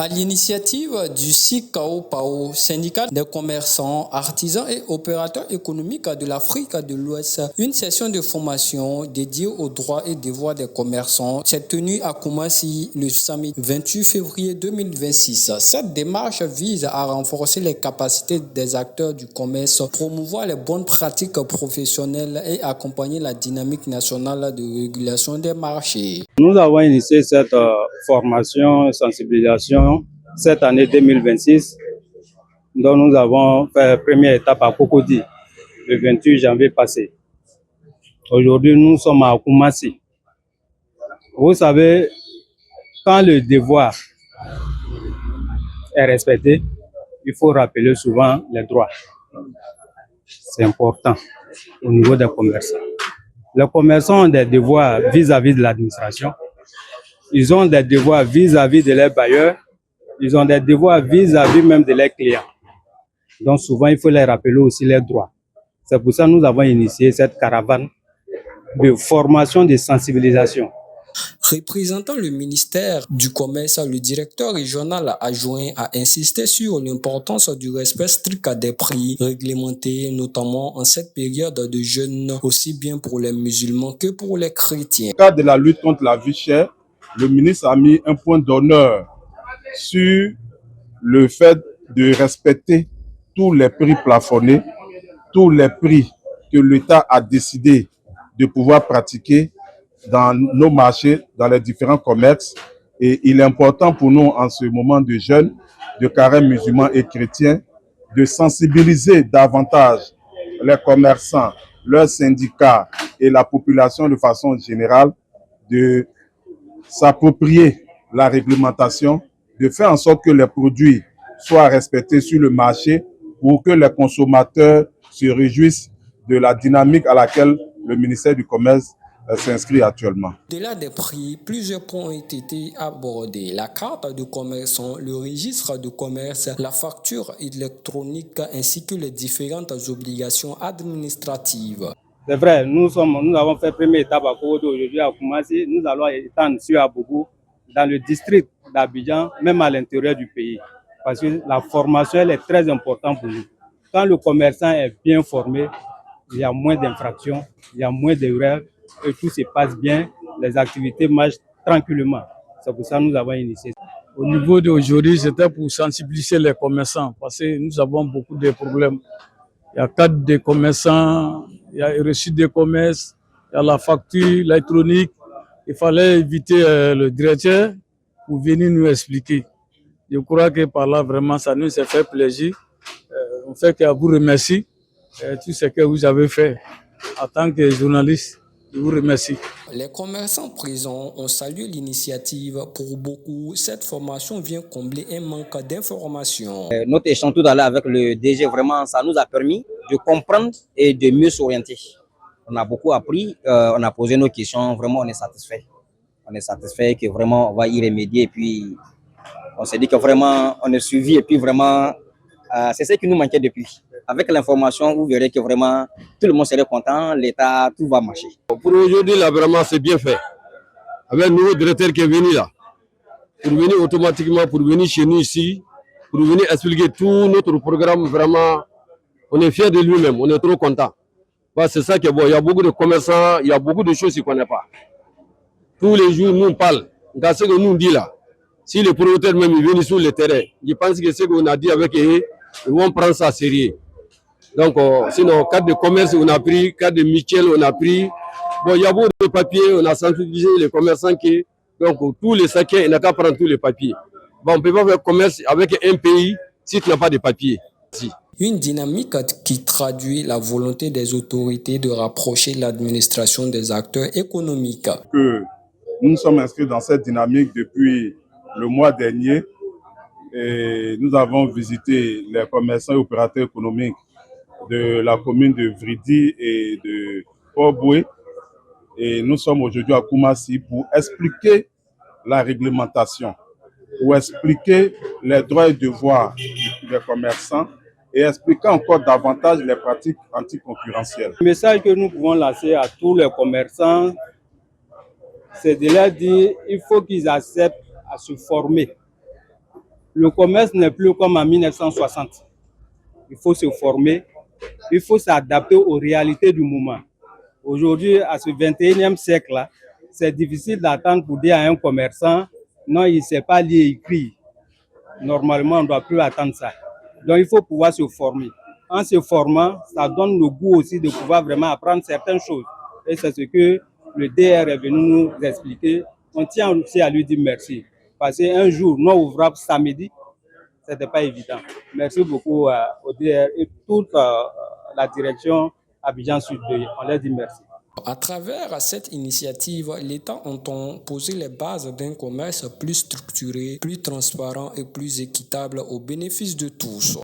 À l'initiative du SICAO-PAO, syndicat des commerçants, artisans et opérateurs économiques de l'Afrique de l'Ouest, une session de formation dédiée aux droits et devoirs des commerçants s'est tenue à Koumassi le samedi 28 février 2026. Cette démarche vise à renforcer les capacités des acteurs du commerce, promouvoir les bonnes pratiques professionnelles et accompagner la dynamique nationale de régulation des marchés. Nous avons initié cette formation, sensibilisation cette année 2026, dont nous avons fait la première étape à Cocody le 28 janvier passé. Aujourd'hui, nous sommes à Koumassi. Vous savez, quand le devoir est respecté, il faut rappeler souvent les droits. C'est important au niveau des commerçants. Les commerçants ont des devoirs vis-à-vis de l'administration. Ils ont des devoirs vis-à-vis de leurs bailleurs. Ils ont des devoirs vis-à-vis même de leurs clients. Donc souvent, il faut les rappeler aussi leurs droits. C'est pour ça que nous avons initié cette caravane de formation, de sensibilisation. Représentant le ministère du Commerce, le directeur régional adjoint a insisté sur l'importance du respect strict des prix réglementés, notamment en cette période de jeûne, aussi bien pour les musulmans que pour les chrétiens. Dans le cadre de la lutte contre la vie chère, le ministre a mis un point d'honneur sur le fait de respecter tous les prix plafonnés, tous les prix que l'État a décidé de pouvoir pratiquer dans nos marchés, dans les différents commerces. Et il est important pour nous, en ce moment de jeûne, de carême musulmans et chrétiens, de sensibiliser davantage les commerçants, leurs syndicats et la population de façon générale, de s'approprier la réglementation, de faire en sorte que les produits soient respectés sur le marché pour que les consommateurs se réjouissent de la dynamique à laquelle le ministère du Commerce s'inscrit actuellement. Au-delà des prix, plusieurs points ont été abordés. La carte de commerçant, le registre de commerce, la facture électronique ainsi que les différentes obligations administratives. C'est vrai, nous avons fait la première étape à Cocody aujourd'hui à Koumassi. Nous allons étendre sur Abougou, dans le district d'Abidjan, même à l'intérieur du pays. Parce que la formation elle est très importante pour nous. Quand le commerçant est bien formé, il y a moins d'infractions, il y a moins d'erreurs et tout se passe bien, les activités marchent tranquillement. C'est pour ça que nous avons initié. Au niveau d'aujourd'hui, c'était pour sensibiliser les commerçants parce que nous avons beaucoup de problèmes. Il y a cadre des commerçants, il y a reçu des commerces, il y a la facture électronique. Il fallait inviter le directeur pour venir nous expliquer. Je crois que par là, vraiment, ça nous a fait plaisir. On fait qu'à vous remercier tout ce que vous avez fait en tant que journaliste. Je vous remercie. Les commerçants présents ont salué l'initiative. Pour beaucoup, cette formation vient combler un manque d'informations. Notre échange tout à l'heure avec le DG, vraiment, ça nous a permis de comprendre et de mieux s'orienter. On a beaucoup appris, on a posé nos questions, vraiment on est satisfait. On est satisfait que vraiment on va y remédier et puis on s'est dit que vraiment on est suivi et puis vraiment c'est ce qui nous manquait depuis. Avec l'information, vous verrez que vraiment tout le monde serait content, l'État, tout va marcher. Pour aujourd'hui, là, vraiment, c'est bien fait. Avec le nouveau directeur qui est venu là, pour venir automatiquement, pour venir chez nous ici, pour venir expliquer tout notre programme, vraiment, on est fiers de lui-même, on est trop content. C'est ça qui est bon. Il y a beaucoup de commerçants, il y a beaucoup de choses qu'il ne connaît pas. Tous les jours, nous on parle. Dans ce que nous on dit là, si les producteurs même viennent sur le terrain, je pense que ce qu'on a dit avec eux, ils vont prendre ça sérieux. Donc, sinon, cadre de commerce, on a pris, cadre de mutuelle, on a pris. Bon, il y a beaucoup de papiers, on a sensibilisé les commerçants qui, donc, tous les saquets, il n'a qu'à prendre tous les papiers. Bon, on ne peut pas faire commerce avec un pays si tu n'as pas de papiers. Si. Une dynamique qui traduit la volonté des autorités de rapprocher l'administration des acteurs économiques. Que nous sommes inscrits dans cette dynamique depuis le mois dernier et nous avons visité les commerçants et opérateurs économiques de la commune de Vridi et de Port-Boué. Et nous sommes aujourd'hui à Koumassi pour expliquer la réglementation, pour expliquer les droits et devoirs des commerçants et expliquer encore davantage les pratiques anticoncurrentielles. Le message que nous pouvons lancer à tous les commerçants, c'est de leur dire qu'il faut qu'ils acceptent à se former. Le commerce n'est plus comme en 1960. Il faut se former, il faut s'adapter aux réalités du moment. Aujourd'hui, à ce 21e siècle-là, c'est difficile d'attendre pour dire à un commerçant, non, il ne sait pas lire et écrire. Normalement, on ne doit plus attendre ça. Donc, il faut pouvoir se former. En se formant, ça donne le goût aussi de pouvoir vraiment apprendre certaines choses. Et c'est ce que le DR est venu nous expliquer. On tient aussi à lui dire merci. Parce qu'un jour, non ouvrable samedi, ce n'était pas évident. Merci beaucoup au DR et toute la direction Abidjan Sud 2. On leur dit merci. À travers cette initiative, l'État entend poser les bases d'un commerce plus structuré, plus transparent et plus équitable au bénéfice de tous.